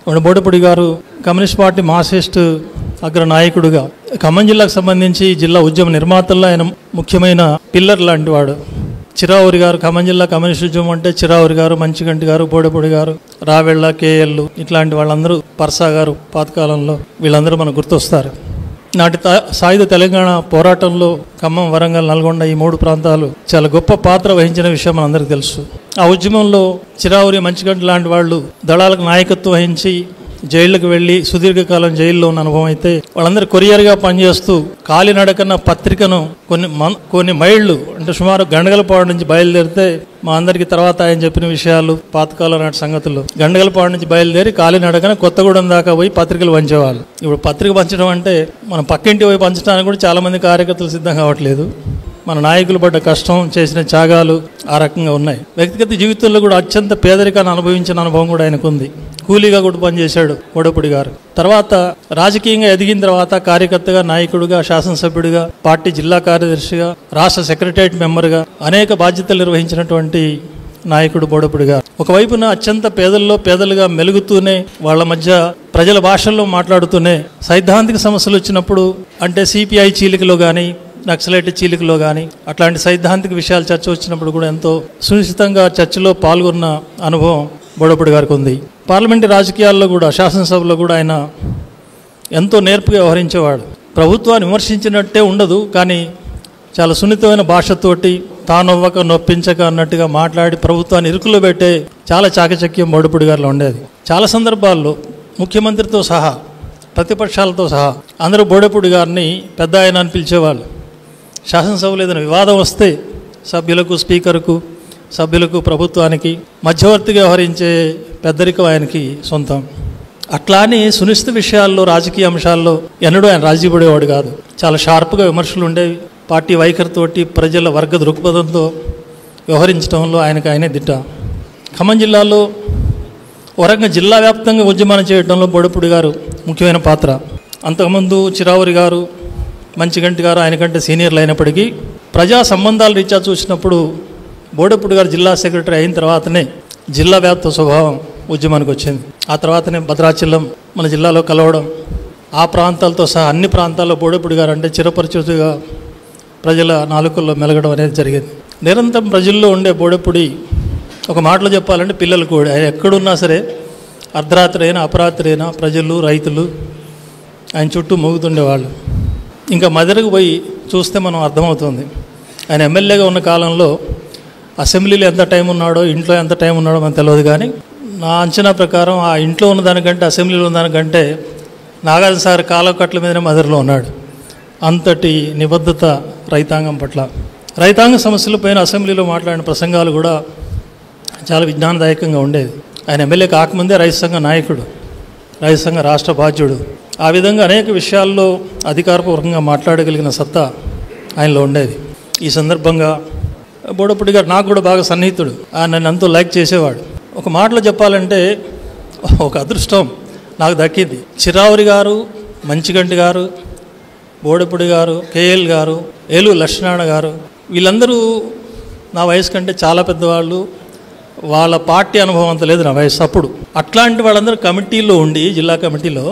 బోడపూడి గారు communist party Marxist అగ్ర నాయకుడుగా ఖమ్మం జిల్లాకు సంబంధించి జిల్లా ఉద్యమ నిర్మాతల్లో ఆయన ముఖ్యమైన పిల్లర్ లాంటి వాడు. చిరావురి గారు, ఖమ్మం జిల్లా కమ్యూనిస్ట్ ఉద్యమం అంటే చిరావురి గారు, మంచిగంటి గారు, బోడపూడి గారు, రావెళ్ళ, కేఎల్ ఇట్లాంటి వాళ్ళందరూ, పర్సా గారు పాతకాలంలో వీళ్ళందరూ మనకు గుర్తొస్తారు. నాటి సాయుధ తెలంగాణ పోరాటంలో ఖమ్మం, వరంగల్, నల్గొండ ఈ 3 ప్రాంతాలు చాలా గొప్ప పాత్ర వహించిన విషయం మనందరికీ తెలుసు. ఆ ఉద్యమంలో చిరావురి, మంచిగంటి లాంటి వాళ్ళు దళాలకు నాయకత్వం వహించి జైళ్ళకు వెళ్ళి సుదీర్ఘకాలం జైల్లో ఉన్న అనుభవం అయితే, వాళ్ళందరూ కొరియర్గా పనిచేస్తూ కాలినడకన్న పత్రికను కొన్ని మైళ్ళు అంటే సుమారు గండగలపాడు నుంచి బయలుదేరితే, మా అందరికీ తర్వాత ఆయన చెప్పిన విషయాలు పాతకాలం నాటి సంగతులు, గండగలపాడు నుంచి బయలుదేరి కాలినడకన కొత్తగూడెం దాకా పోయి పత్రికలు పంచేవాళ్ళు. ఇప్పుడు పత్రిక పంచడం అంటే మనం పక్కింటి పోయి పంచడానికి కూడా చాలామంది కార్యకర్తలు సిద్ధం కావట్లేదు. మన నాయకులు పడ్డ కష్టం, చేసిన త్యాగాలు ఆ రకంగా ఉన్నాయి. వ్యక్తిగత జీవితంలో కూడా అత్యంత పేదరికాన్ని అనుభవించిన అనుభవం కూడా ఆయనకు ఉంది. కూలీగా కూడా పనిచేశాడు బోడపూడి గారు. తర్వాత రాజకీయంగా ఎదిగిన తర్వాత కార్యకర్తగా, నాయకుడిగా, శాసనసభ్యుడిగా, పార్టీ జిల్లా కార్యదర్శిగా, రాష్ట్ర సెక్రటరియట్ మెంబర్గా అనేక బాధ్యతలు నిర్వహించినటువంటి నాయకుడు బోడపూడి గారు. ఒకవైపున అత్యంత పేదల్లో పేదలుగా మెలుగుతూనే, వాళ్ళ మధ్య ప్రజల భాషల్లో మాట్లాడుతూనే, సైద్ధాంతిక సమస్యలు వచ్చినప్పుడు అంటే సిపిఐ చీలికలో కానీ, నక్సలైట్ చీలికలో కానీ అట్లాంటి సైద్ధాంతిక విషయాలు చర్చ వచ్చినప్పుడు కూడా ఎంతో సునిశ్చితంగా చర్చలో పాల్గొన్న అనుభవం బోడపూడి గారికి ఉంది. పార్లమెంటు రాజకీయాల్లో కూడా, శాసనసభలో కూడా ఆయన ఎంతో నేర్పుగా వ్యవహరించేవాడు. ప్రభుత్వాన్ని విమర్శించినట్టే ఉండదు, కానీ చాలా సున్నితమైన భాషతోటి తానొవ్వక నొప్పించక అన్నట్టుగా మాట్లాడి ప్రభుత్వాన్ని ఇరుకులో పెట్టే చాలా చాకచక్యం బోడపూడి గారిలో ఉండేది. చాలా సందర్భాల్లో ముఖ్యమంత్రితో సహా, ప్రతిపక్షాలతో సహా అందరూ బోడపూడి గారిని పెద్ద ఆయన అని పిలిచేవాళ్ళు. శాసనసభలో ఏదైనా వివాదం వస్తే సభ్యులకు, స్పీకర్కు, సభ్యులకు, ప్రభుత్వానికి మధ్యవర్తిగా వ్యవహరించే పెద్దరికం ఆయనకి సొంతం. అట్లా అని సునిశ్చిత విషయాల్లో, రాజకీయ అంశాల్లో ఎన్నడూ ఆయన రాజీ పడేవాడు కాదు. చాలా షార్ప్గా విమర్శలు ఉండేవి. పార్టీ వైఖరితోటి, ప్రజల వర్గ దృక్పథంతో వ్యవహరించడంలో ఆయనే దిట్ట. ఖమ్మం జిల్లాలో వరంగల్ జిల్లా వ్యాప్తంగా ఉద్యమాన్ని చేయడంలో బోడపూడి గారు ముఖ్యమైన పాత్ర. అంతకుముందు చిరావురి గారు, మంచిగంటి గారు ఆయనకంటే సీనియర్లు అయినప్పటికీ ప్రజా సంబంధాల రీత్యా చూసినప్పుడు బోడపూడి గారు జిల్లా సెక్రటరీ అయిన తర్వాతనే జిల్లా వ్యాప్త స్వభావం ఉద్యమానికి వచ్చింది. ఆ తర్వాతనే భద్రాచలం మన జిల్లాలో కలవడం, ఆ ప్రాంతాలతో సహా అన్ని ప్రాంతాల్లో బోడపూడి గారు అంటే చిరపరిచితుగా ప్రజల నాలుకల్లో మెలగడం అనేది జరిగింది. నిరంతరం ప్రజల్లో ఉండే బోడపూడి ఒక మాటలో చెప్పాలంటే పిల్లలు కూడా ఎక్కడున్నా సరే అర్ధరాత్రి అయినా అపరాత్రి అయినా ప్రజలు, రైతులు ఆయన చుట్టూ మోగుతుండేవాళ్ళు. ఇంకా మదరకు పోయి చూస్తే మనం అర్థమవుతుంది. ఆయన ఎమ్మెల్యేగా ఉన్న కాలంలో అసెంబ్లీలో ఎంత టైం ఉన్నాడో, ఇంట్లో ఎంత టైం ఉన్నాడో మనకు తెలియదు. కానీ నా అంచనా ప్రకారం ఆ ఇంట్లో ఉన్నదానికంటే, అసెంబ్లీలో ఉన్నదానికంటే నాగార్జున సాగర్ కాలకట్ల మీదనే మదర్లో ఉన్నాడు. అంతటి నిబద్ధత రైతాంగం పట్ల. రైతాంగ సమస్యల పైన అసెంబ్లీలో మాట్లాడిన ప్రసంగాలు కూడా చాలా విజ్ఞానదాయకంగా ఉండేది. ఆయన ఎమ్మెల్యే కాకముందే రైతు సంఘ నాయకుడు, రైతు సంఘ రాష్ట్ర బాధ్యుడు. ఆ విధంగా అనేక విషయాల్లో అధికారపూర్వకంగా మాట్లాడగలిగిన సత్తా ఆయనలో ఉండేది. ఈ సందర్భంగా బోడపూడి గారు నాకు కూడా బాగా సన్నిహితుడు. ఆయన నన్ను ఎంతో లైక్ చేసేవాడు. ఒక మాటలో చెప్పాలంటే ఒక అదృష్టం నాకు దక్కింది. చిరావురి గారు, మంచిగంటి గారు, బోడపూడి గారు, కేఎల్ గారు, ఏలూరు లక్ష్మీనారాయణ గారు వీళ్ళందరూ నా వయసు కంటే చాలా పెద్దవాళ్ళు. వాళ్ళ పార్టీ అనుభవం అంత లేదు నా వయసు అప్పుడు. అట్లాంటి వాళ్ళందరూ కమిటీలో ఉండి, జిల్లా కమిటీలో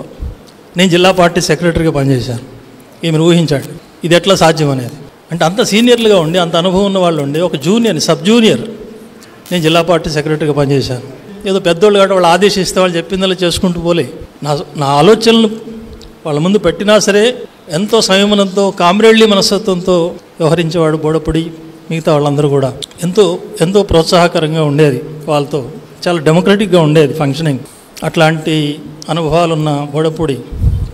నేను జిల్లా పార్టీ సెక్రటరీగా పనిచేశాను. ఈమెను ఊహించండి ఇది ఎట్లా సాధ్యం అనేది. అంటే అంత సీనియర్లుగా ఉండి, అంత అనుభవం ఉన్న వాళ్ళు ఉండి, ఒక జూనియర్, సబ్ జూనియర్ నేను జిల్లా పార్టీ సెక్రటరీగా పనిచేశాను. ఏదో పెద్దోళ్ళు కాబట్టి వాళ్ళు ఆదేశిస్తే వాళ్ళు చెప్పిందలా చేసుకుంటూ పోలే. నా ఆలోచనలు వాళ్ళ ముందు పెట్టినా సరే ఎంతో సంయమనంతో, కామ్రేడ్లీ మనస్తత్వంతో వ్యవహరించేవాడు బోడపూడి. మిగతా వాళ్ళందరూ కూడా ఎంతో ప్రోత్సాహకరంగా ఉండేది. వాళ్ళతో చాలా డెమోక్రటిక్గా ఉండేది ఫంక్షనింగ్. అట్లాంటి అనుభవాలున్న బోడపూడి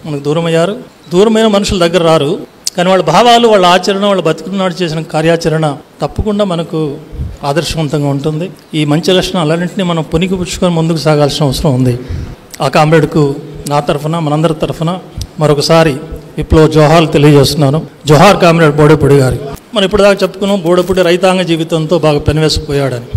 మనకు దూరమయ్యారు. దూరమైన మనుషుల దగ్గర రారు, కానీ వాళ్ళ భావాలు, వాళ్ళ ఆచరణ, వాళ్ళ బతుకున్నాడు చేసిన కార్యాచరణ తప్పకుండా మనకు ఆదర్శవంతంగా ఉంటుంది. ఈ మంచి లక్షణాలన్నింటినీ మనం పుణికిపుచ్చుకొని ముందుకు సాగాల్సిన అవసరం ఉంది. ఆ కామ్రేడ్కు నా తరఫున, మనందరి తరఫున మరొకసారి విప్లవ జోహార్లు తెలియజేస్తున్నాను. జోహార్ కామ్రేడ్ బోడపూడి గారి. మనం ఇప్పుడు దాకా చెప్పుకున్నాం బోడపూడి రైతాంగ జీవితంతో బాగా పెనవేసుకుపోయాడని.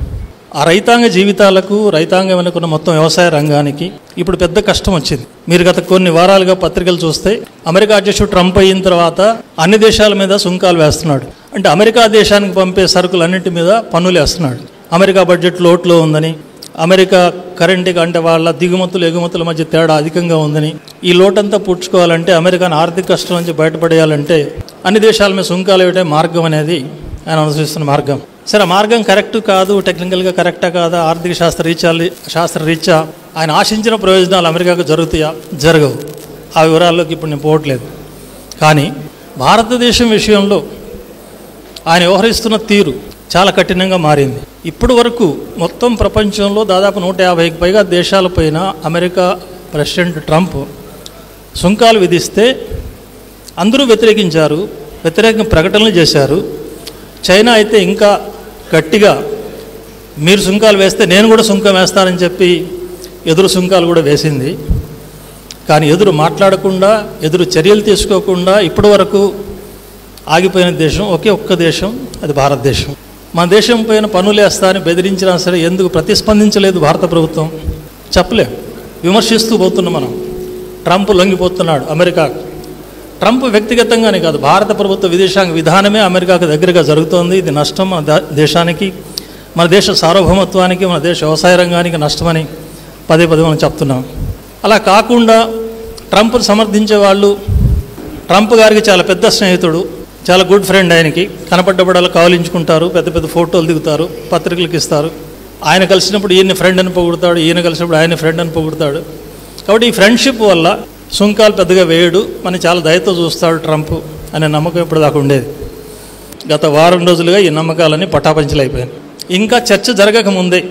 ఆ రైతాంగ జీవితాలకు, రైతాంగం వెనుకున్న మొత్తం వ్యవసాయ రంగానికి ఇప్పుడు పెద్ద కష్టం వచ్చింది. మీరు గత కొన్ని వారాలుగా పత్రికలు చూస్తే అమెరికా అధ్యక్షుడు ట్రంప్ అయిన తర్వాత అన్ని దేశాల మీద సుంకాలు వేస్తున్నాడు. అంటే అమెరికా దేశానికి పంపే సరుకులన్నింటి మీద పన్నులు వేస్తున్నాడు. అమెరికా బడ్జెట్ లోట్లో ఉందని, అమెరికా కరెంటుకి అంటే వాళ్ళ దిగుమతులు ఎగుమతుల మధ్య తేడా అధికంగా ఉందని, ఈ లోటంతా పూడ్చుకోవాలంటే అమెరికాను ఆర్థిక కష్టం నుంచి బయటపడేయాలంటే అన్ని దేశాల మీద సుంకాలు వేయటే మార్గం అనేది ఆయన అనుసరిస్తున్న మార్గం. సరే, ఆ మార్గం కరెక్ట్ కాదు, టెక్నికల్గా కరెక్టా కాదా, ఆర్థిక శాస్త్రరీత్యా ఆయన ఆశించిన ప్రయోజనాలు అమెరికాకు జరుగుతాయా, జరగవు. ఆ వివరాల్లోకి ఇప్పుడు నేను పోవట్లేదు. కానీ భారతదేశం విషయంలో ఆయన వ్యవహరిస్తున్న తీరు చాలా కఠినంగా మారింది. ఇప్పటి వరకు మొత్తం ప్రపంచంలో దాదాపు 150కి పైగా దేశాలపైన అమెరికా ప్రెసిడెంట్ ట్రంప్ సుంకాలు విధిస్తే అందరూ వ్యతిరేకించారు, వ్యతిరేక ప్రకటనలు చేశారు. చైనా అయితే ఇంకా గట్టిగా మీరు సుంకాలు వేస్తే నేను కూడా సుంకం వేస్తానని చెప్పి ఎదురు సుంకాలు కూడా వేసింది. కానీ ఎదురు మాట్లాడకుండా, ఎదురు చర్యలు తీసుకోకుండా ఇప్పటి వరకు ఆగిపోయిన దేశం ఒకే ఒక్క దేశం, అది భారతదేశం. మన దేశం పైన పన్నులు వేస్తా అని బెదిరించినా సరే ఎందుకు ప్రతిస్పందించలేదు భారత ప్రభుత్వం? చెప్పలేం. విమర్శిస్తూ పోతున్నాం మనం. ట్రంప్ లొంగిపోతున్నాడు అమెరికాకు. ట్రంప్ వ్యక్తిగతంగానే కాదు, భారత ప్రభుత్వ విదేశాంగ విధానమే అమెరికాకు దగ్గరగా జరుగుతోంది. ఇది నష్టం మన దేశానికి, మన దేశ సార్వభౌమత్వానికి, మన దేశ వ్యవసాయ రంగానికి నష్టమని పదే మనం చెప్తున్నాం. అలా కాకుండా ట్రంప్ను సమర్థించే వాళ్ళు, ట్రంప్ గారికి చాలా పెద్ద స్నేహితుడు, చాలా గుడ్ ఫ్రెండ్, ఆయనకి కనపడ్డబడాలు కావలించుకుంటారు, పెద్ద పెద్ద ఫోటోలు దిగుతారు, పత్రికలకు ఇస్తారు. ఆయన కలిసినప్పుడు ఈయన ఫ్రెండ్ అని పొగుడతాడు, ఈయన కలిసినప్పుడు ఆయన ఫ్రెండ్ అని పొగుడతాడు. కాబట్టి ఈ ఫ్రెండ్షిప్ వల్ల సుంకాలు పెద్దగా వేయడు, మన చాలా దయతో చూస్తాడు ట్రంప్ అనే నమ్మకం ఇప్పుడు దాకా ఉండేది. గత వారం రోజులుగా ఈ నమ్మకాలన్నీ పటాపంచలైపోయాయి. ఇంకా చర్చ జరగకముందే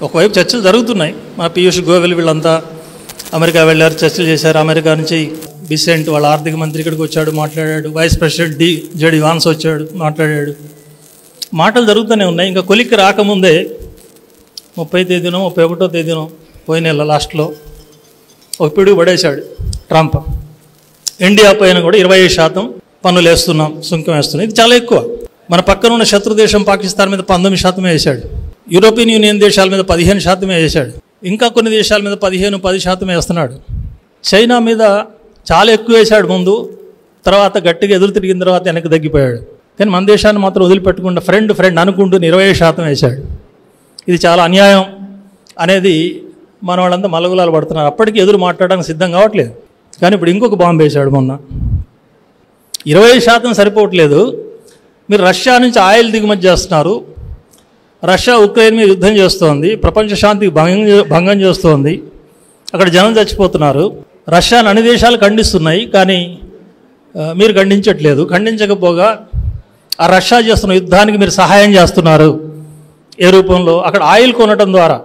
ఒకవైపు చర్చలు జరుగుతున్నాయి. మన పీయూష్ గోయల్ వీళ్ళంతా అమెరికా వెళ్ళారు, చర్చలు చేశారు. అమెరికా నుంచి బిసెంట్ వాళ్ళ ఆర్థిక మంత్రి ఇక్కడికి వచ్చాడు, మాట్లాడాడు. వైస్ ప్రెసిడెంట్ జేడి వాన్స్ వచ్చాడు, మాట్లాడాడు. మాటలు జరుగుతూనే ఉన్నాయి. ఇంకా కొలిక్కి రాకముందే 30వ తేదీనో 31వ తేదీనో పోయిన నెల లాస్ట్లో ఒక పిడుగు పడేశాడు ట్రంప్. ఇండియా పైన కూడా 25% పన్నులు వేస్తున్నాం, సుంకం వేస్తున్నాం. ఇది చాలా ఎక్కువ. మన పక్కన ఉన్న శత్రు దేశం పాకిస్తాన్ మీద 19% వేశాడు. యూరోపియన్ యూనియన్ దేశాల మీద 15% వేశాడు. ఇంకా కొన్ని దేశాల మీద 10% వేస్తున్నాడు. చైనా మీద చాలా ఎక్కువ వేశాడు ముందు, తర్వాత గట్టిగా ఎదురు తిరిగిన తర్వాత వెనక్కి తగ్గిపోయాడు. కానీ మన దేశాన్ని మాత్రం వదిలిపెట్టకుండా ఫ్రెండ్ అనుకుంటూ 25% వేశాడు. ఇది చాలా అన్యాయం అనేది మన వాళ్ళంతా మలగులాలు పడుతున్నారు. అప్పటికి ఎదురు మాట్లాడడానికి సిద్ధం కావట్లేదు. కానీ ఇప్పుడు ఇంకొక బాంబు వేశాడు మొన్న. 20% సరిపోవట్లేదు. మీరు రష్యా నుంచి ఆయిల్ దిగుమతి చేస్తున్నారు. రష్యా ఉక్రెయిన్ మీద యుద్ధం చేస్తోంది, ప్రపంచ శాంతికి భంగం చేస్తోంది. అక్కడ జనం చచ్చిపోతున్నారు. రష్యాను అన్ని దేశాలు ఖండిస్తున్నాయి, కానీ మీరు ఖండించట్లేదు. ఖండించకపోగా ఆ రష్యా చేస్తున్న యుద్ధానికి మీరు సహాయం చేస్తున్నారు. ఏ రూపంలో? అక్కడ ఆయిల్ కొనటం ద్వారా.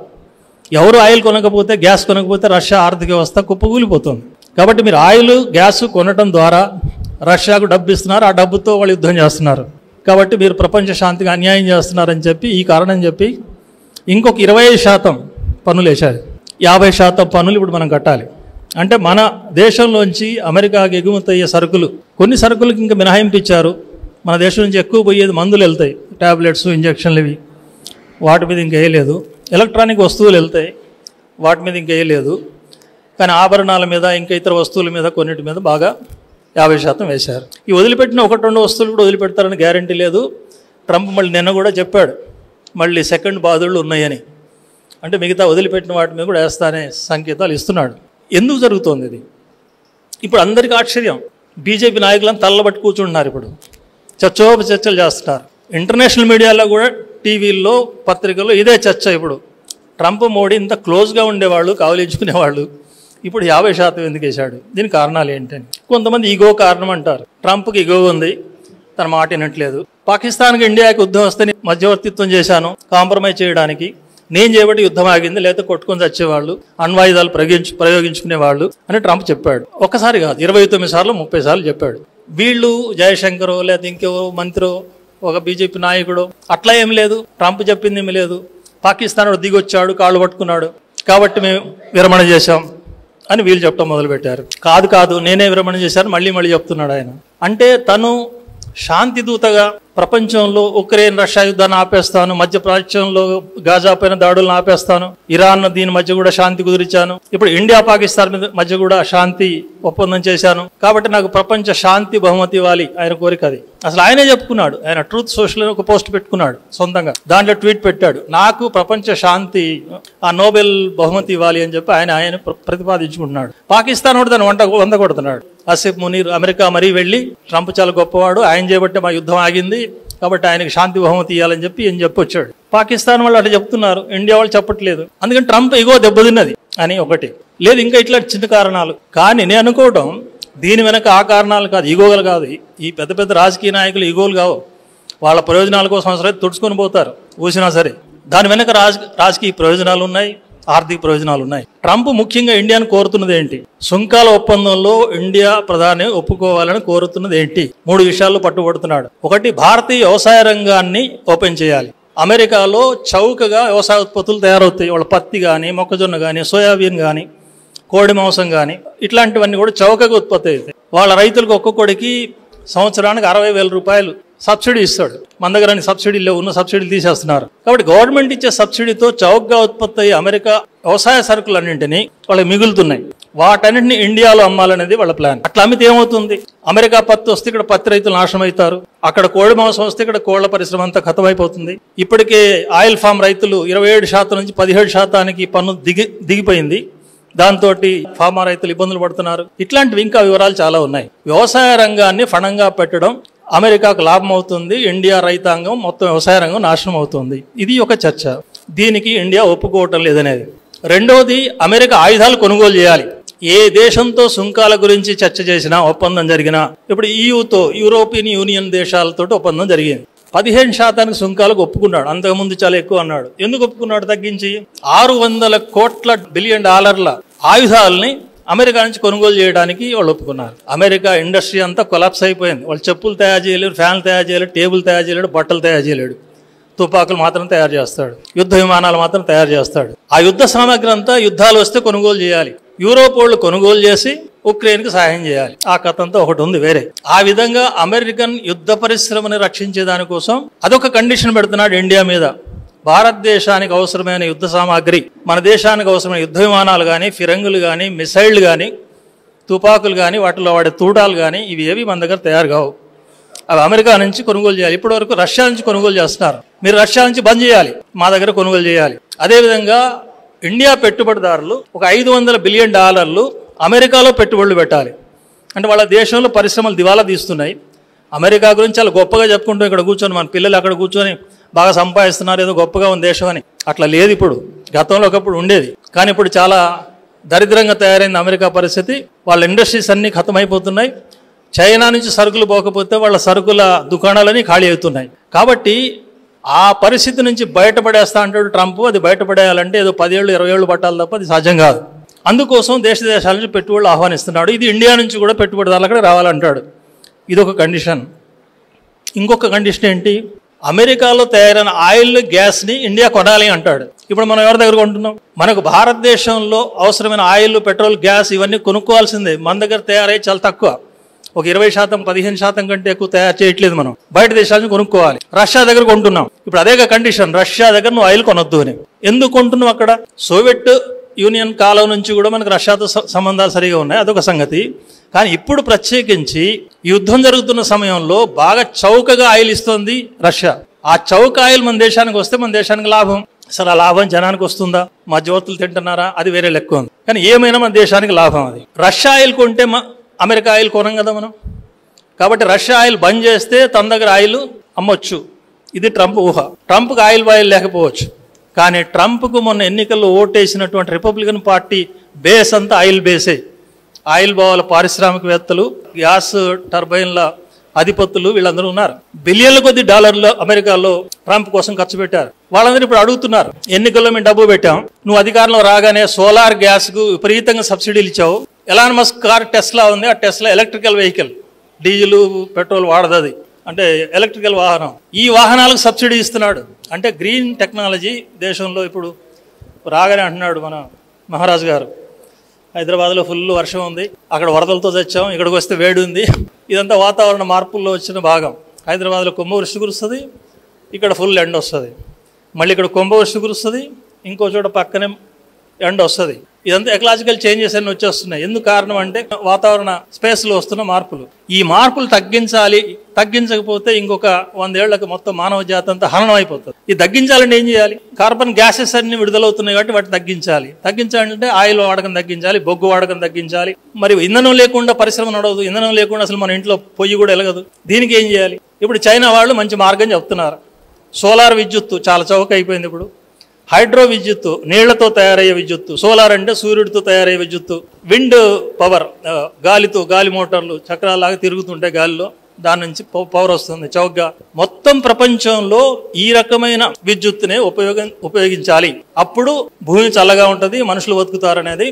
ఎవరు ఆయిల్ కొనకపోతే, గ్యాస్ కొనకపోతే రష్యా ఆర్థిక వ్యవస్థ కుప్పకూలిపోతుంది. కాబట్టి మీరు ఆయిల్, గ్యాస్ కొనటం ద్వారా రష్యాకు డబ్బు ఇస్తున్నారు. ఆ డబ్బుతో వాళ్ళు యుద్ధం చేస్తున్నారు. కాబట్టి మీరు ప్రపంచ శాంతికి అన్యాయం చేస్తున్నారని చెప్పి, ఈ కారణం చెప్పి ఇంకొక 25% పన్నులు వేశారు. 50% పన్నులు ఇప్పుడు మనం కట్టాలి. అంటే మన దేశంలోంచి అమెరికాకి ఎగుమతి అయ్యే సరుకులు, కొన్ని సరుకులకి ఇంకా మినహాయింపు ఇచ్చారు. మన దేశం నుంచి ఎక్కువ పోయేది మందులు వెళ్తాయి, ట్యాబ్లెట్స్, ఇంజక్షన్లు, ఇవి వాటి మీద ఇంకా వేయలేదు. ఎలక్ట్రానిక్ వస్తువులు వెళ్తాయి, వాటి మీద ఇంకా వేయలేదు. కానీ ఆభరణాల మీద, ఇంకా ఇతర వస్తువుల మీద, కొన్నిటి మీద బాగా 50% వేశారు. ఈ వదిలిపెట్టిన 1-2 వస్తువులు కూడా వదిలిపెడతారని గ్యారంటీ లేదు. ట్రంప్ మళ్ళీ నిన్న కూడా చెప్పాడు, మళ్ళీ సెకండ్ బాధుళ్ళు ఉన్నాయని. అంటే మిగతా వదిలిపెట్టిన వాటి మీద కూడా వేస్తానే సంకేతాలు ఇస్తున్నాడు. ఎందుకు జరుగుతోంది ఇది? ఇప్పుడు అందరికీ ఆశ్చర్యం. బీజేపీ నాయకులను తల్లబట్టి కూర్చుంటున్నారు. ఇప్పుడు చర్చలు చేస్తున్నారు. ఇంటర్నేషనల్ మీడియాలో కూడా, టీవీల్లో, పత్రికల్లో ఇదే చర్చ. ఇప్పుడు ట్రంప్, మోడీ ఇంత క్లోజ్గా ఉండేవాళ్ళు, కావలించుకునేవాళ్ళు, ఇప్పుడు 50% ఎందుకు వేశాడు? దీని కారణాలు ఏంటని కొంతమంది ఈగో కారణం అంటారు. ట్రంప్కి ఈగో ఉంది, తన మాట వినట్లేదు. పాకిస్తాన్కి, ఇండియాకి యుద్ధం వస్తే మధ్యవర్తిత్వం చేశాను కాంప్రమైజ్ చేయడానికి, నేను చేయబట్టి యుద్ధం ఆగింది, లేకపోతే కొట్టుకొని వచ్చేవాళ్ళు, అణ్వాయుధాలు ప్రయోగించుకునేవాళ్ళు అని ట్రంప్ చెప్పాడు. ఒక్కసారి కాదు, 29 సార్లు 30 సార్లు చెప్పాడు. వీళ్ళు జయశంకరో లేదా ఇంకెవరో మంత్రో, ఒక బీజేపీ నాయకుడు, అట్లా ఏం లేదు. ట్రంప్ చెప్పింది ఏమి లేదు. పాకిస్తాన్ దిగొచ్చాడు, కాళ్ళు పట్టుకున్నాడు, కాబట్టి మేము విరమణ చేశాం అని వీళ్ళు చెప్పడం మొదలుపెట్టారు. కాదు నేనే విరమణ చేశాను మళ్ళీ చెప్తున్నాడు ఆయన. అంటే తను శాంతి దూతగా ప్రపంచంలో ఉక్రెయిన్ రష్యా యుద్ధాన్ని ఆపేస్తాను, మధ్య ప్రాచ్యంలో గాజా పైన దాడులను ఆపేస్తాను, ఇరాన్ దీని మధ్య కూడా శాంతి కుదిరించాను, ఇప్పుడు ఇండియా పాకిస్తాన్ మధ్య కూడా శాంతి ఒప్పందం చేశాను, కాబట్టి నాకు ప్రపంచ శాంతి బహుమతి ఇవ్వాలి ఆయన కోరిక అది. అసలు ఆయనే చెప్పుకున్నాడు, ఆయన ట్రూత్ సోషల్ ఒక పోస్ట్ పెట్టుకున్నాడు సొంతంగా, దాంట్లో ట్వీట్ పెట్టాడు, నాకు ప్రపంచ శాంతి ఆ నోబెల్ బహుమతి ఇవ్వాలి అని చెప్పి ఆయన ప్రతిపాదించుకుంటున్నాడు. పాకిస్తాన్ కూడా దాన్ని వంద కొడుతున్నాడు. ఆసిఫ్ మునీర్ అమెరికా మరీ వెళ్ళి ట్రంప్ చాలా గొప్పవాడు, ఆయన చేయబట్టే మా యుద్ధం ఆగింది, కాబట్టి ఆయనకి శాంతి బహుమతి ఇవ్వాలని చెప్పి ఏం చెప్పొచ్చాడు. పాకిస్తాన్ వాళ్ళు అట్లా చెప్తున్నారు, ఇండియా వాళ్ళు చెప్పట్లేదు. అందుకని ట్రంప్ ఇగో దెబ్బతిన్నది అని ఒకటి లేదు, ఇంకా ఇట్లా చిన్న కారణాలు. కానీ నేను అనుకోవడం దీని వెనక ఆ కారణాలు కాదు, ఈగోలు కాదు. ఈ పెద్ద పెద్ద రాజకీయ నాయకులు ఈగోలు కావు, వాళ్ళ ప్రయోజనాల కోసం సరే తుడుచుకొని పోతారు ఊసినా సరే. దాని వెనక రాజకీయ ప్రయోజనాలు ఉన్నాయి, ఆర్థిక ప్రయోజనాలు ఉన్నాయి. ట్రంప్ ముఖ్యంగా ఇండియాను కోరుతున్నది ఏంటి? సుంకాల ఒప్పందంలో ఇండియా ప్రధాని ఒప్పుకోవాలని కోరుతున్నది ఏంటి? 3 విషయాల్లో పట్టుబడుతున్నాడు. ఒకటి, భారతీయ వ్యవసాయ రంగాన్ని ఓపెన్ చేయాలి. అమెరికాలో చౌకగా వ్యవసాయ ఉత్పత్తులు తయారవుతాయి, వాళ్ళ పత్తి కానీ, మొక్కజొన్న కానీ, సోయాబీన్ కానీ, కోడి మాంసం కానీ, ఇట్లాంటివన్నీ కూడా చౌకగా ఉత్పత్తి అవుతాయి. వాళ్ళ రైతులకు ఒక్కొక్కడికి సంవత్సరానికి 60,000 రూపాయలు సబ్సిడీ ఇస్తాడు. మన దగ్గర సబ్సిడీలో ఉన్న సబ్సిడీలు తీసేస్తున్నారు. కాబట్టి గవర్నమెంట్ ఇచ్చే సబ్సిడీతో చౌకగా ఉత్పత్తి అయ్యి అమెరికా వ్యవసాయ సరుకులన్నింటినీ వాళ్ళకి మిగులుతున్నాయి, వాటన్నింటినీ ఇండియాలో అమ్మాలనేది వాళ్ళ ప్లాన్. అట్లా అమ్మితే ఏమవుతుంది? అమెరికా పత్తి వస్తే ఇక్కడ పత్తి రైతులు నాశనం అవుతారు, అక్కడ కోడి మాంసం వస్తే ఇక్కడ కోళ్ల పరిశ్రమ అంతా ఖతమైపోతుంది. ఇప్పటికే ఆయిల్ ఫామ్ రైతులు 27% నుంచి 17% పన్ను దిగిపోయింది, దాంతో ఫార్మా రైతులు ఇబ్బందులు పడుతున్నారు. ఇట్లాంటివి ఇంకా వివరాలు చాలా ఉన్నాయి. వ్యవసాయ రంగాన్ని ఫణంగా పెట్టడం అమెరికాకు లాభం అవుతుంది, ఇండియా రైతాంగం మొత్తం వ్యవసాయ రంగం నాశనం అవుతుంది. ఇది ఒక చర్చ, దీనికి ఇండియా ఒప్పుకోవటం లేదనేది. రెండవది, అమెరికా ఆయుధాలు కొనుగోలు చేయాలి. ఏ దేశంతో సుంకాల గురించి చర్చ చేసినా, ఒప్పందం జరిగినా, ఇప్పుడు ఈయూతో యూరోపియన్ యూనియన్ దేశాలతో ఒప్పందం జరిగింది, 15% సుంకాలకు ఒప్పుకున్నాడు. అంతకుముందు చాలా ఎక్కువ అన్నాడు. ఎందుకు ఒప్పుకున్నాడు తగ్గించి? $600 బిలియన్ ఆయుధాలని అమెరికా నుంచి కొనుగోలు చేయడానికి వాళ్ళు ఒప్పుకున్నారు. అమెరికా ఇండస్ట్రీ అంతా కొలాప్స్ అయిపోయింది. వాళ్ళు చెప్పులు తయారు చేయలేడు, ఫ్యాన్లు తయారు చేయలేడు, టేబుల్ తయారు చేయలేడు, బట్టలు తయారు చేయలేడు, తుపాకులు మాత్రం తయారు చేస్తాడు, యుద్ధ విమానాలు మాత్రం తయారు చేస్తాడు. ఆ యుద్ధ సామగ్రి అంతా యుద్ధాలు వస్తే కొనుగోలు చేయాలి. యూరోప్ వాళ్ళు కొనుగోలు చేసి ఉక్రెయిన్కి సహాయం చేయాలి. ఆ కథ అంతా ఒకటి ఉంది వేరే. ఆ విధంగా అమెరికన్ యుద్ధ పరిశ్రమని రక్షించే దానికోసం అదొక కండిషన్ పెడుతున్నాడు ఇండియా మీద. భారతదేశానికి అవసరమైన యుద్ధ సామాగ్రి, మన దేశానికి అవసరమైన యుద్ధ విమానాలు కానీ, ఫిరంగులు కానీ, మిసైళ్లు కానీ, తుపాకులు కానీ, వాటిలో వాడే తూటాలు కానీ, ఇవి ఏవి మన దగ్గర తయారు కావు. అవి అమెరికా నుంచి కొనుగోలు చేయాలి. ఇప్పటి వరకు రష్యా నుంచి కొనుగోలు చేస్తున్నారు. మీరు రష్యా నుంచి బంద్ చేయాలి, మా దగ్గర కొనుగోలు చేయాలి. అదేవిధంగా ఇండియా పెట్టుబడిదారులు ఒక $500 బిలియన్ అమెరికాలో పెట్టుబడులు పెట్టాలి. అంటే వాళ్ళ దేశంలో పరిశ్రమలు దివాలా తీస్తున్నాయి. అమెరికా గురించి చాలా గొప్పగా చెప్పుకుంటూ ఇక్కడ కూర్చొని మన పిల్లలు అక్కడ కూర్చొని బాగా సంపాదిస్తున్నారు, ఏదో గొప్పగా ఉంది దేశం అని. అట్లా లేదు ఇప్పుడు. గతంలో ఒకప్పుడు ఉండేది, కానీ ఇప్పుడు చాలా దరిద్రంగా తయారైంది అమెరికా పరిస్థితి. వాళ్ళ ఇండస్ట్రీస్ అన్నీ ఖతమైపోతున్నాయి. చైనా నుంచి సరుకులు పోకపోతే వాళ్ళ సరుకుల దుకాణాలన్నీ ఖాళీ అవుతున్నాయి. కాబట్టి ఆ పరిస్థితి నుంచి బయటపడేస్తా అంటాడు ట్రంప్. అది బయటపడేయాలంటే ఏదో 10 ఏళ్ళు 20 ఏళ్ళు పట్టాలి తప్ప అది సాధ్యం కాదు. అందుకోసం దేశాల నుంచి పెట్టుబడులు ఆహ్వానిస్తున్నాడు. ఇది ఇండియా నుంచి కూడా పెట్టుబడిదారులు అక్కడ రావాలంటాడు. ఇదొక కండిషన్. ఇంకొక కండిషన్ ఏంటి? అమెరికాలో తయారైన ఆయిల్ గ్యాస్ని ఇండియా కొనాలి అంటాడు. ఇప్పుడు మనం ఎవరి దగ్గర కొంటున్నాం? మనకు భారతదేశంలో అవసరమైన ఆయిల్, పెట్రోల్, గ్యాస్ ఇవన్నీ కొనుక్కోవాల్సిందే. మన దగ్గర తయారయ్యి చాలా తక్కువ, ఒక 20% 15% కంటే ఎక్కువ తయారు చేయట్లేదు. మనం బయట దేశాల నుంచి కొనుక్కోవాలి. రష్యా దగ్గర కొంటున్నాం. ఇప్పుడు అదే కండిషన్, రష్యా దగ్గర నువ్వు ఆయిల్ కొనొద్దు అని. ఎందుకు కొంటున్నావు? అక్కడ సోవియట్ యూనియన్ కాలం నుంచి కూడా మనకు రష్యాతో సంబంధాలు సరిగా ఉన్నాయి, అదొక సంగతి. కానీ ఇప్పుడు ప్రత్యేకించి యుద్ధం జరుగుతున్న సమయంలో బాగా చౌకగా ఆయిల్ ఇస్తుంది రష్యా. ఆ చౌక ఆయిల్ మన దేశానికి వస్తే మన దేశానికి లాభం. అసలు ఆ లాభం జనానికి వస్తుందా? మధ్యవర్తులు తింటున్నారా? అది వేరే లెక్క ఉంది. కానీ ఏమైనా మన దేశానికి లాభం అది. రష్యా ఆయిల్ కొంటే అమెరికా ఆయిల్ కొనం కదా మనం. కాబట్టి రష్యా ఆయిల్ బంద్ చేస్తే తన దగ్గర ఆయిల్ అమ్మొచ్చు. ఇది ట్రంప్ ఊహ. ట్రంప్కి ఆయిల్ లేకపోవచ్చు, కానీ ట్రంప్కు మొన్న ఎన్నికల్లో ఓటేసినటువంటి రిపబ్లికన్ పార్టీ బేస్ అంతా ఆయిల్ బేసే. ఆయిల్ బావుల పారిశ్రామికవేత్తలు, గ్యాస్ టర్బైన్ల అధిపతులు వీళ్ళందరూ ఉన్నారు. బిలియన్ల కొద్ది డాలర్లు అమెరికాలో ట్రంప్ కోసం ఖర్చు పెట్టారు. వాళ్ళందరూ ఇప్పుడు అడుగుతున్నారు, ఎన్నికల్లో మేము డబ్బు పెట్టాం, నువ్వు అధికారంలో రాగానే సోలార్ గ్యాస్కు విపరీతంగా సబ్సిడీలు ఇచ్చావు. ఎలాన్ మస్క్ కార్ టెస్లా ఉంది, ఆ Tesla electrical vehicle, diesel petrol వాడదు, అది అంటే ఎలక్ట్రికల్ వాహనం. ఈ వాహనాలకు సబ్సిడీ ఇస్తున్నాడు. అంటే గ్రీన్ టెక్నాలజీ దేశంలో ఇప్పుడు రాగానే అంటున్నాడు మన మహారాజు గారు. హైదరాబాద్లో ఫుల్ వర్షం ఉంది, అక్కడ వరదలతో తెచ్చాం, ఇక్కడికి వస్తే వేడి ఉంది. ఇదంతా వాతావరణ మార్పుల్లో వచ్చిన భాగం. హైదరాబాద్లో కుంభవృష్టి కురుస్తుంది, ఇక్కడ ఫుల్ ఎండ వస్తుంది. మళ్ళీ ఇక్కడ కుంభవృష్టి కురుస్తుంది, ఇంకో చోట పక్కనే ఎండ వస్తుంది. ఇదంతా ఎకలాజికల్ చేంజెస్ అన్ని వచ్చేస్తున్నాయి. ఎందుకు కారణం అంటే వాతావరణ స్పేస్లో వస్తున్న మార్పులు. ఈ మార్పులు తగ్గించాలి, తగ్గించకపోతే ఇంకొక 100 ఏళ్లకు మొత్తం మానవ జాతి అంతా హరణం అయిపోతుంది. ఇది తగ్గించాలంటే ఏం చేయాలి? కార్బన్ గ్యాసెస్ అన్ని విడుదలవుతున్నాయి కాబట్టి వాటిని తగ్గించాలి. తగ్గించాలంటే ఆయిల్ వాడకం తగ్గించాలి, బొగ్గు వాడకం తగ్గించాలి. మరి ఇంధనం లేకుండా పరిశ్రమ నడవదు, ఇంధనం లేకుండా అసలు మన ఇంట్లో పొయ్యి కూడా వెలగదు. దీనికి ఏం చేయాలి? ఇప్పుడు చైనా వాళ్ళు మంచి మార్గం చెప్తున్నారు. సోలార్ విద్యుత్తు చాలా చౌక అయిపోయింది. ఇప్పుడు హైడ్రో విద్యుత్తు, నీళ్లతో తయారయ్యే విద్యుత్తు. సోలార్ అంటే సూర్యుడితో తయారయ్యే విద్యుత్తు. విండ్ పవర్, గాలి మోటార్లు చక్రాలాగా తిరుగుతుంటాయి గాలిలో, దాని నుంచి పవర్ వస్తుంది చౌకగా. మొత్తం ప్రపంచంలో ఈ రకమైన విద్యుత్తునే ఉపయోగించాలి. అప్పుడు భూమి చల్లగా ఉంటుంది, మనుషులు బతుకుతారనేది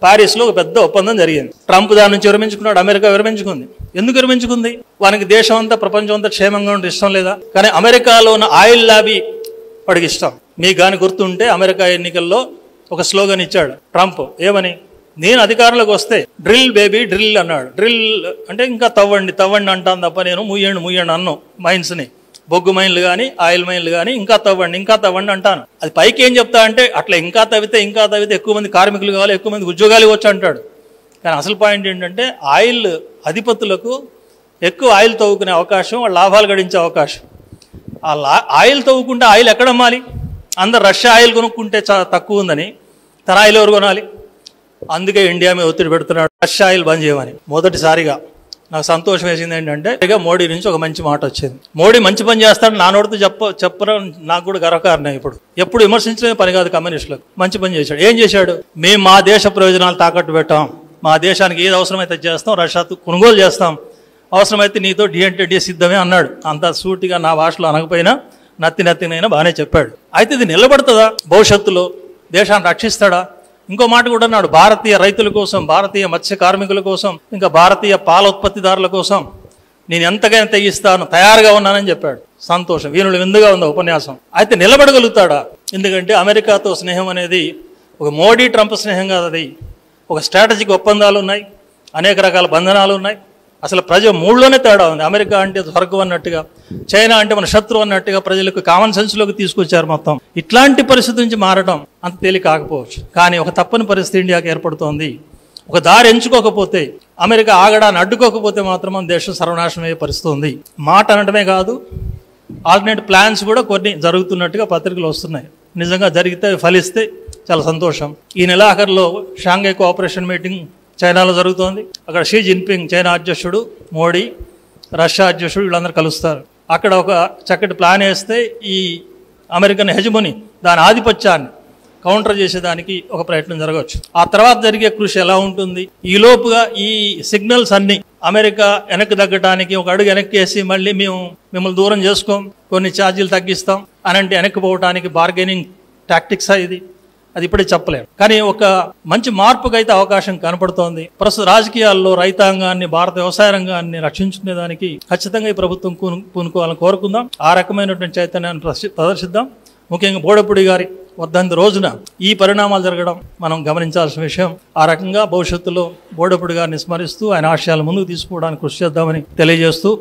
పారిస్లో ఒక పెద్ద ఒప్పందం జరిగింది. ట్రంప్ దాని నుంచి విరమించుకున్నాడు, అమెరికా విరమించుకుంది. ఎందుకు విరమించుకుంది? వానికి దేశం అంతా ప్రపంచం అంతా క్షేమంగా ఉంటే ఇష్టం లేదా? కానీ అమెరికాలో ఉన్న ఆయిల్ లాబీ వాడికి ఇష్టం. మీకు కానీ గుర్తుంటే అమెరికా ఎన్నికల్లో ఒక స్లోగన్ ఇచ్చాడు ట్రంప్. ఏమని? నేను అధికారంలోకి వస్తే డ్రిల్ బేబీ డ్రిల్ అన్నాడు. డ్రిల్ అంటే ఇంకా తవ్వండి తవ్వండి అంటాను తప్ప నేను ముయ్యండి అన్ను మైన్స్ని, బొగ్గు మైన్లు కానీ ఆయిల్ మైన్లు కానీ ఇంకా తవ్వండి అంటాను. అది పైకి ఏం చెప్తా అంటే అట్లా ఇంకా తవ్వితే ఎక్కువ మంది కార్మికులు కావాలి, ఎక్కువ మంది ఉద్యోగాలు ఇవ్వచ్చు అంటాడు. కానీ అసలు పాయింట్ ఏంటంటే ఆయిల్ అధిపతులకు ఎక్కువ ఆయిల్ తవ్వుకునే అవకాశం, వాళ్ళ లాభాలు గడించే అవకాశం. ఆయిల్ తవ్వుకుంటే ఆయిల్ ఎక్కడ అమ్మాలి? అందరు రష్యా ఆయిల్ కొనుక్కుంటే తక్కువ ఉందని తన ఆయిల్ ఎవరు కొనాలి? అందుకే ఇండియా మీద ఒత్తిడి పెడుతున్నాడు రష్యా ఆయిల్ బంద్ చేయమని. మొదటిసారిగా నాకు సంతోషం వేసింది ఏంటంటే మోడీ నుంచి ఒక మంచి మాట వచ్చింది. మోడీ మంచి పని చేస్తాడు, నా నోటితో చెప్పడం నాకు కూడా గర్వకారణం. ఎప్పుడు విమర్శించడమే పని కాదు కమ్యూనిస్టులకు. మంచి పని చేశాడు. ఏం చేశాడు? మేము మా దేశ ప్రయోజనాలు తాకట్టు పెట్టాం, మా దేశానికి ఏది అవసరమైతే చేస్తాం, రష్యాతో కొనుగోలు చేస్తాం, అవసరమైతే నీతో డి సిద్ధమే అన్నాడు. అంత సూటిగా నా భాషలో అనకపోయినా నత్తినైనా బాగానే చెప్పాడు. అయితే ఇది నిలబడుతుందా? భవిష్యత్తులో దేశాన్ని రక్షిస్తాడా? ఇంకో మాట కూడా అన్నాడు, భారతీయ రైతుల కోసం, భారతీయ మత్స్య కార్మికుల కోసం, ఇంకా భారతీయ పాల ఉత్పత్తిదారుల కోసం నేను ఎంతకైనా తెగిస్తాను, తయారుగా ఉన్నానని చెప్పాడు. సంతోషం, వీణులు విందుగా ఉంది ఉపన్యాసం. అయితే నిలబడగలుగుతాడా? ఎందుకంటే అమెరికాతో స్నేహం అనేది ఒక మోడీ ట్రంప్ స్నేహం కాదు, అది ఒక స్ట్రాటజిక్ ఒప్పందాలు ఉన్నాయి, అనేక రకాల బంధనాలు ఉన్నాయి. అసలు మూడులోనే తేడా ఉంది. అమెరికా అంటే స్వర్గం అన్నట్టుగా, చైనా అంటే మన శత్రువు అన్నట్టుగా ప్రజలకు కామన్ సెన్స్లోకి తీసుకొచ్చారు మొత్తం. ఇట్లాంటి పరిస్థితి నుంచి మారడం అంత తేలిక కాకపోవచ్చు. కానీ ఒక తప్పని పరిస్థితి ఇండియాకి ఏర్పడుతోంది. ఒక దారి ఎంచుకోకపోతే, అమెరికా ఆగడాన్ని అడ్డుకోకపోతే మాత్రం దేశం సర్వనాశనం అయ్యే పరిస్థితి ఉంది. మాట అనడమే కాదు, ఆల్టర్నేట్ ప్లాన్స్ కూడా కొన్ని జరుగుతున్నట్టుగా పత్రికలు వస్తున్నాయి. నిజంగా జరిగితే ఫలిస్తే చాలా సంతోషం. ఈ నెలాఖరులో షాంఘై కోఆపరేషన్ మీటింగ్ చైనాలో జరుగుతోంది. అక్కడ షీ జిన్పింగ్ చైనా అధ్యక్షుడు, మోడీ రష్యా అధ్యక్షుడు, వీళ్ళందరూ కలుస్తారు. అక్కడ ఒక చక్కటి ప్లాన్ వేస్తే ఈ అమెరికన్ హెజమోని, దాని ఆధిపత్యాన్ని కౌంటర్ చేసేదానికి ఒక ప్రయత్నం జరగవచ్చు. ఆ తర్వాత జరిగే కృషి ఎలా ఉంటుంది? ఈ లోపుగా ఈ సిగ్నల్స్ అన్ని అమెరికా వెనక్కి తగ్గడానికి ఒక అడుగు వెనక్కేసి మళ్ళీ మేము మిమ్మల్ని దూరం చేసుకోం, కొన్ని ఛార్జీలు తగ్గిస్తాం అని అంటే వెనక్కి పోవడానికి బార్గెనింగ్ టాక్టిక్స్ ఇది. అది ఇప్పుడే చెప్పలేము. కానీ ఒక మంచి మార్పుకు అయితే అవకాశం కనపడుతోంది. ప్రస్తుత రాజకీయాల్లో రైతాంగాన్ని, భారత వ్యవసాయ రంగాన్ని రక్షించుకునేదానికి ఖచ్చితంగా ఈ ప్రభుత్వం పూనుకోవాలని కోరుకుందాం. ఆ రకమైనటువంటి చైతన్యాన్ని ప్రదర్శిద్దాం. ముఖ్యంగా బోడపుడి గారి వర్ధంతి రోజున ఈ పరిణామాలు జరగడం మనం గమనించాల్సిన విషయం. ఆ రకంగా భవిష్యత్తులో బోడపుడి గారిని స్మరిస్తూ ఆయన ఆశయాలు ముందుకు తీసుకోవడానికి కృషి చేద్దామని తెలియజేస్తూ